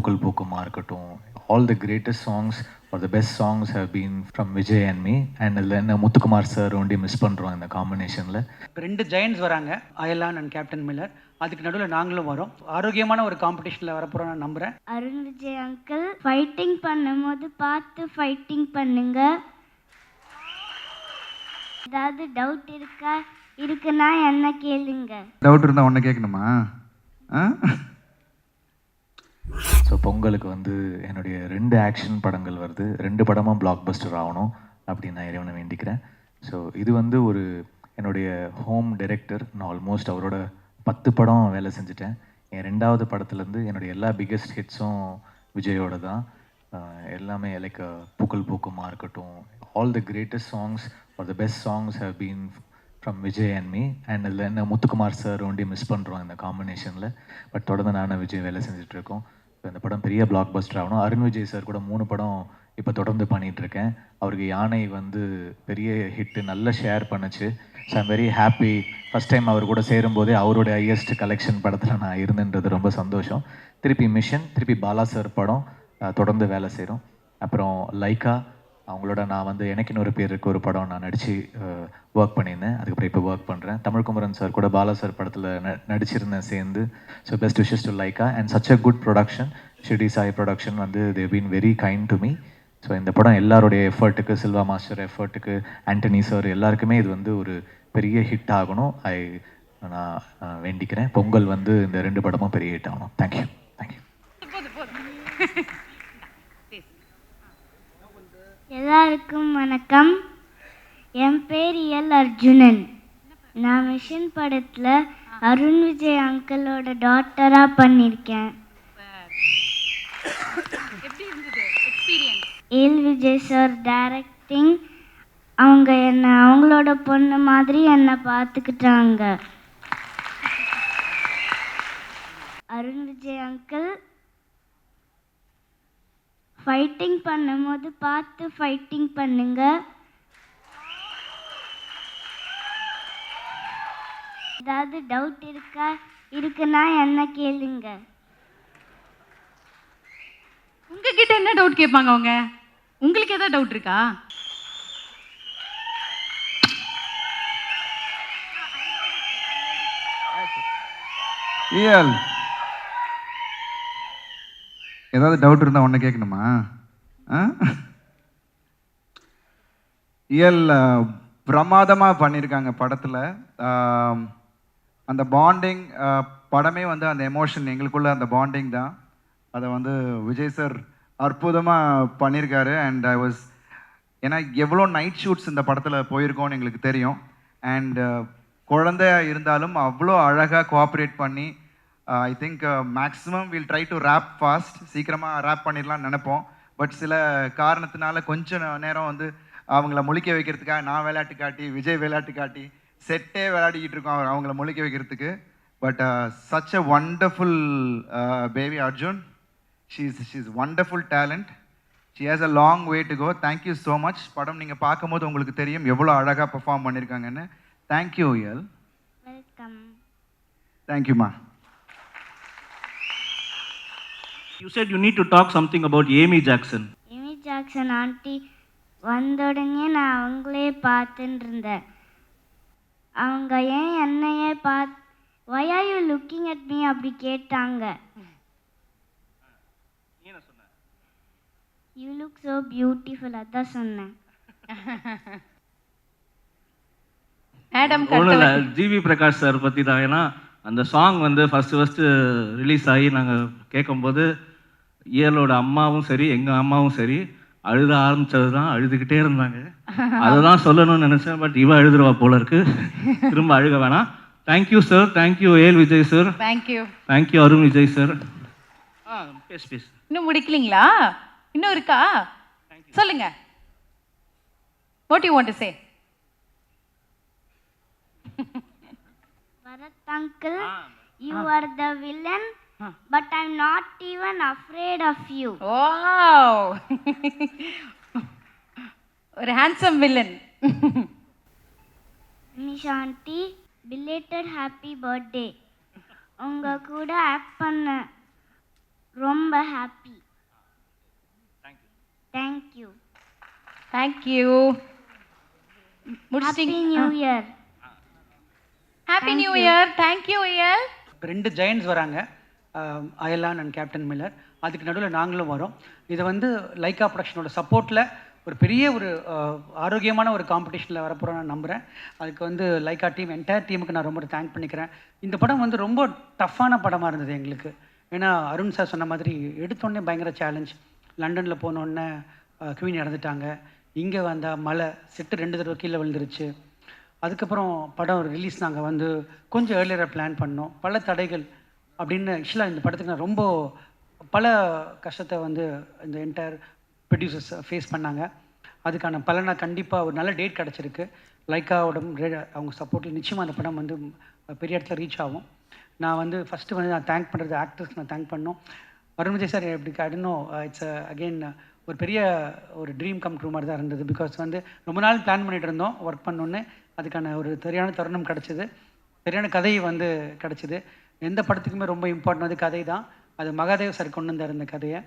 பூக்கள் பூக்குமா இருக்கட்டும், all the greatest songs are the best songs have been from Vijay and me. And அதில் என்ன Muthukumar sir ஒண்டி மிஸ் பண்ணுறோம் இந்த காம்பினேஷனில். 2 ஜெயண்ட்ஸ் வராங்க, அயலான் அண்ட் கேப்டன் மில்லர். அதுக்கு நடுவில் நாங்களும் வரோம். ஆரோக்கியமான ஒரு காம்படிஷனில் வரப்போகிறோம் நான் நம்புகிறேன். அருண் விஜய் அங்கிள் ஃபைட்டிங் பண்ணும்போது பார்த்து ஃபைட்டிங் பண்ணுங்க. ஏதாவது டவுட் இருக்குன்னா என்ன கேளுங்க. டவுட் இருந்தால் ஒன்று கேட்கணுமா? ஸோ பொங்கலுக்கு வந்து என்னுடைய 2 ஆக்ஷன் படங்கள் வருது. 2 படமும் பிளாக் பஸ்டர் ஆகணும் அப்படின்னு நான் இறைவனை வேண்டிக்கிறேன். ஸோ இது வந்து ஒரு என்னுடைய ஹோம் டைரக்டர். நான் ஆல்மோஸ்ட் அவரோட 10 படம் வேலை செஞ்சுட்டேன். என் 2வது படத்துலேருந்து என்னுடைய எல்லா பிக்கெஸ்ட் ஹிட்ஸும் விஜயோட தான். எல்லாமே லைக் பூக்கள் பூக்குமா இருக்கட்டும், all the greatest songs are the best songs have been from Vijay and me. And அதில் என்ன முத்துக்குமார் சார் ஒண்டி மிஸ் பண்ணுறோம் இந்த காம்பினேஷனில். பட் தொடர்ந்து நானும் விஜய் வேலை செஞ்சிட்ருக்கோம். இந்த படம் பெரிய பிளாக் பஸ்டர் ஆகணும். அருண் விஜய் சார் கூட 3 படம் இப்போ தொடர்ந்து பண்ணிகிட்ருக்கேன். அவருக்கு யானை வந்து பெரிய ஹிட்டு, நல்ல ஷேர் பண்ணுச்சு. So I'm very happy. First time அவர் கூட சேரும்போதே அவருடைய ஹையஸ்ட் கலெக்ஷன் படத்தில் நான் இருந்துன்றது ரொம்ப சந்தோஷம். திருப்பி மிஷன், திருப்பி பாலா சார் படம் தொடர்ந்து வேலை செய்கிறோம். அப்புறம் லைக்கா அவங்களோட நான் வந்து எனக்கு இன்னொரு பேர் இருக்க ஒரு படம் நான் நடித்து ஒர்க் பண்ணியிருந்தேன். அதுக்கப்புறம் இப்போ ஒர்க் பண்ணுறேன். தமிழ்குமரன் சார் கூட பாலா சார் படத்தில் நடிச்சிருந்தேன் சேர்ந்து. So best wishes to Lyca and such a good production. Shirdi Sai production வந்து they been very kind to me. So இந்த படம் எல்லாருடைய எஃபர்ட்டுக்கு, சில்வா மாஸ்டர் எஃபர்ட்டுக்கு, ஆண்டனி சார் எல்லாருக்குமே இது வந்து ஒரு பெரிய ஹிட் ஆகணும். நான் வேண்டிக்கிறேன். பொங்கல் வந்து இந்த 2 படமும் பெரிய ஹிட் ஆகணும். தேங்க்யூ. தேங்க்யூ. எல்லாருக்கும் வணக்கம். என் பேர் எல் அர்ஜுனன். நான் மிஷன் படத்தில் அருண் விஜய் அங்கிளோட டாட்டராக பண்ணியிருக்கேன். L Vijay sir directing. அவங்க என்னை அவங்களோட பொண்ணு மாதிரி என்னை பார்த்துக்கிட்டாங்க. அருண் விஜய் அங்கிள் ஃபைட்டிங் பண்ணும்போது பார்த்து ஃபைட்டிங் பண்ணுங்க. ஏதாவது டவுட் இருக்குன்னா என்ன கேளுங்க. உங்ககிட்ட என்ன டவுட் கேட்பாங்க அவங்க? உங்களுக்கு ஏதாவது டவுட் இருக்கா? ஏதாவது டவுட் இருந்தால் ஒன்று கேட்கணுமா? இயல் பிரமாதமாக பண்ணியிருக்காங்க படத்தில். அந்த பாண்டிங் படமே வந்து அந்த எமோஷன் எங்களுக்குள்ள அந்த பாண்டிங் தான். அதை வந்து விஜய் சார் அற்புதமாக பண்ணியிருக்காரு. அண்ட் ஏன்னா எவ்வளோ நைட் ஷூட்ஸ் இந்த படத்தில் போயிருக்கோன்னு எங்களுக்கு தெரியும். அண்ட் குழந்தையா இருந்தாலும் அவ்வளோ அழகாக கோஆப்ரேட் பண்ணி I think maximum will try to wrap fast. சீக்கிரமாக ரேப் பண்ணிடலாம்னு நினைப்போம். பட் சில காரணத்தினால கொஞ்சம் நேரம் வந்து அவங்கள முழிக்க வைக்கிறதுக்காக நான் விளையாட்டு காட்டி, விஜய் விளையாட்டு காட்டி, செட்டே விளையாடிக்கிட்டு இருக்கோம் அவங்கள முழிக்க வைக்கிறதுக்கு. But such a wonderful baby Arjun. She's wonderful talent. She has a long way to go. Thank you so much. படம் நீங்கள் பார்க்கும்போது உங்களுக்கு தெரியும் எவ்வளோ அழகாக பெர்ஃபார்ம் பண்ணியிருக்காங்கன்னு. தேங்க்யூ இயல். வெல்கம். தேங்க்யூம்மா. You said you need to talk something about Amy Jackson. Amy Jackson aunty வந்த உடனே நான் அவங்களே பார்த்துட்டு இருந்தேன். அவங்க ஏன் என்னையே why are you looking at me அப்படி கேட்டாங்க. You look so beautiful அதான் சொன்னேன். ஜிவி பிரகாஷ் சார் பற்றி தான். ஏன்னா அந்த சாங் வந்து ஃபஸ்ட்டு ரிலீஸ் ஆகி நாங்கள் கேட்கும்போது இயலோட அம்மாவும் சரி எங்கள் அம்மாவும் சரி அழுத ஆரம்பித்தது தான். அழுதுகிட்டே இருந்தாங்க. அதை தான் சொல்லணும்னு நினச்சேன். பட் இவ அழுதுருவா போல இருக்கு. திரும்ப அழுக வேணாம். Thank you sir. தேங்க்யூ ஏல் Vijay sir. Thank you. Thank you Arun Vijay sir. பேசு. இன்னும் முடிக்கலீங்களா? இன்னும் இருக்கா? சொல்லுங்க. What do you want to say? Bharat uncle, you are the villain, but I'm not even afraid of you. Wow. ஒரு handsome villain. Nisha aunty, belated happy birthday. உங்க கூட act பண்ண ரொம்ப ஹாப்பி. தேங்க்யூ. தேங்க்யூ. ஹாப்பி முடிச்சிட்டீங்க. New year. Happy new year. Thank you Iyal. இப்போ 2 giants வராங்க, அயலான் and captain Miller. அதுக்கு நடுவில் நாங்களும் வரோம். இதை வந்து லைக்கா ப்ரொடக்ஷனோட சப்போர்ட்டில் ஒரு பெரிய ஒரு ஆரோக்கியமான ஒரு காம்படிஷனில் வரப்போகிறோம் நான் நம்புகிறேன். அதுக்கு வந்து லைக்கா டீம் என்டையர் டீமுக்கு நான் ரொம்ப தேங்க் பண்ணிக்கிறேன். இந்த படம் வந்து ரொம்ப டஃப்பான படமாக இருந்தது எங்களுக்கு. ஏன்னா அருண் சார் சொன்ன மாதிரி எடுத்தோடனே பயங்கர சேலஞ்ச். லண்டனில் போனோடனே குவீன் இறந்துட்டாங்க, இங்கே வந்தால் மழை, செட்டு 2 தடவை கீழே விழுந்துருச்சு. அதுக்கப்புறம் படம் ரிலீஸ் நாங்கள் வந்து கொஞ்சம் ஏர்லியராக பிளான் பண்ணோம். பல தடைகள் அப்படின்னு ஆக்சுவலாக இந்த படத்துக்கு நான் ரொம்ப பல கஷ்டத்தை வந்து இந்த என்டையர் ப்ரொடியூசர்ஸ் ஃபேஸ் பண்ணாங்க. அதுக்கான பலனை கண்டிப்பாக ஒரு நல்ல டேட் கிடச்சிருக்கு. லைக்காவோட அவங்க சப்போர்ட்டில் நிச்சயமாக அந்த படம் வந்து பெரிய இடத்துல ரீச் ஆகும். நான் வந்து ஃபஸ்ட்டு வந்து நான் தேங்க் பண்ணுறது ஆக்டர்ஸ்க்கு நான் தேங்க் பண்ணோம். அருண் விஜய் சார் எப்படி இன்னும் இட்ஸ் அகெயின் ஒரு பெரிய ஒரு ட்ரீம் கம் ட்ரூ மாதிரி தான் இருந்தது. பிகாஸ் வந்து ரொம்ப நாள் பிளான் பண்ணிகிட்டு இருந்தோம் ஒர்க் பண்ணோன்னு. அதுக்கான ஒரு சரியான தருணம் கிடச்சிது, சரியான கதை வந்து கிடச்சிது. எந்த படத்துக்குமே ரொம்ப இம்பார்ட்டன் வந்து கதை தான். அது மகாதேவ் சார் கொண்டு வந்தார் இந்த கதையை.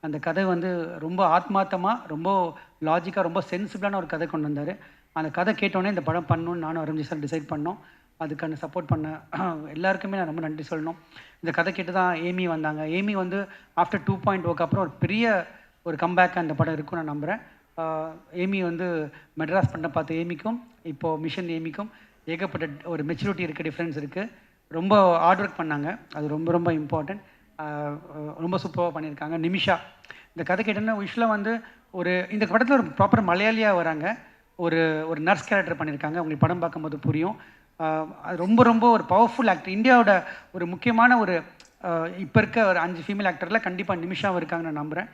அந்த கதை வந்து ரொம்ப ஆத்மார்த்தமாக, ரொம்ப லாஜிக்காக, ரொம்ப சென்சிபிளான ஒரு கதை கொண்டு வந்தார். அந்த கதை கேட்டோன்னே இந்த படம் பண்ணணும்னு நானும் அருண் சார் டிசைட் பண்ணோம். அதுக்கான சப்போர்ட் பண்ண எல்லாருக்குமே நான் ரொம்ப நன்றி சொல்லணும். இந்த கதை கேட்டு தான் ஏமி வந்தாங்க. ஏமி வந்து ஆஃப்டர் 2.0க்கு அப்புறம் ஒரு பெரிய ஒரு கம்பேக் அந்த படம் இருக்கும் நான் நம்புகிறேன். ஏமி வந்து மெட்ராஸ் பண்ண பார்த்த ஏமிக்கும் இப்போது மிஷன் ஏமிக்கும் ஏகப்பட்ட ஒரு மெச்சூரிட்டி இருக்குது, டிஃப்ரென்ஸ் இருக்குது. ரொம்ப ஹார்ட் ஒர்க் பண்ணாங்க, அது ரொம்ப ரொம்ப இம்பார்ட்டன்ட். ரொம்ப சூப்பராக பண்ணியிருக்காங்க. நிமிஷா இந்த கதை கேட்டோன்னா யூஸ்வலாக வந்து இந்த படத்தில் ஒரு ப்ராப்பர் மலையாளியாக வராங்க. ஒரு நர்ஸ் கேரக்டர் பண்ணியிருக்காங்க. உங்களுக்கு படம் பார்க்கும்போது புரியும். அது ரொம்ப ரொம்ப ஒரு பவர்ஃபுல் ஆக்டர். இந்தியாவோட ஒரு முக்கியமான ஒரு இப்போ இருக்க ஒரு 5 ஃபீமேல் ஆக்டரில் கண்டிப்பாக நிமிஷாவும் இருக்காங்க நான் நம்புகிறேன்.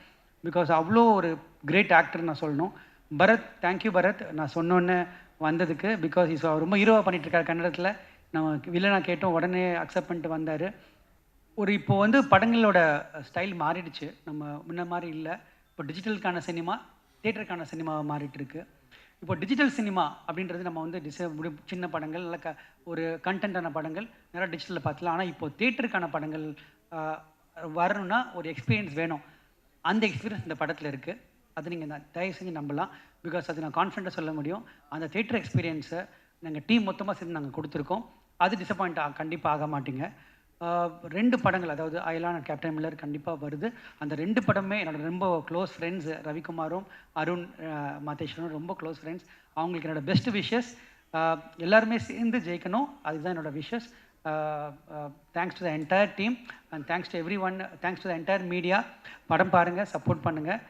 பிகாஸ் அவ்வளோ ஒரு கிரேட் ஆக்டர் நான் சொல்லணும். பரத், தேங்க்யூ பரத், நான் சொன்னோன்னே வந்ததுக்கு. பிகாஸ் ரொம்ப ஹீரோவாக பண்ணிகிட்ருக்காரு கன்னடத்தில். நம்ம வில்லனாக கேட்டோம், உடனே அக்செப்ட் பண்ணிட்டு வந்தார். இப்போ வந்து படங்களோட ஸ்டைல் மாறிடுச்சு, நம்ம முன்ன மாதிரி இல்லை. இப்போ டிஜிட்டலுக்கான சினிமா, தியேட்டருக்கான சினிமாவை மாறிட்டு இருக்கு. இப்போ டிஜிட்டல் சினிமா அப்படின்றது நம்ம வந்து சின்ன படங்கள், நல்ல ஒரு கண்டென்ட்டான படங்கள் நிறையா டிஜிட்டலில் பார்த்துலாம். ஆனால் இப்போ தியேட்டருக்கான படங்கள் வரணும்னா ஒரு எக்ஸ்பீரியன்ஸ் வேணும். அந்த எக்ஸ்பீரியன்ஸ் இந்த படத்தில் இருக்குது. அது நீங்கள் தயவு செஞ்சு நம்பலாம். பிகாஸ் அது நான் கான்ஃபிடண்ட்டாக சொல்ல முடியும். அந்த தியேட்டர் எக்ஸ்பீரியன்ஸை நாங்கள் டீம் மொத்தமாக சேர்ந்து நாங்கள் கொடுத்துருக்கோம். அது டிசப்பாயிண்ட் கண்டிப்பாக ஆக மாட்டீங்க. 2 படங்கள், அதாவது அயலான் அண்ட் கேப்டன் மில்லர் கண்டிப்பாக வருது. அந்த 2 படமே என்னோட ரொம்ப க்ளோஸ் ஃப்ரெண்ட்ஸ். ரவிக்குமாரும் அருண் மாதேஸ்வரனும் ரொம்ப க்ளோஸ் ஃப்ரெண்ட்ஸ். அவங்களுக்கு என்னோடய பெஸ்ட் விஷஸ். எல்லாருமே சேர்ந்து ஜெயிக்கணும், அதுதான் என்னோடய wishes. Thanks to the entire team and thanks to everyone. Thanks to the entire media. படம் பாருங்கள், சப்போர்ட் பண்ணுங்கள்.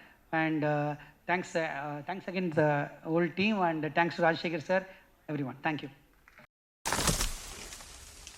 And thanks again the whole team. And thanks to Rajasekhar sir, everyone. Thank you.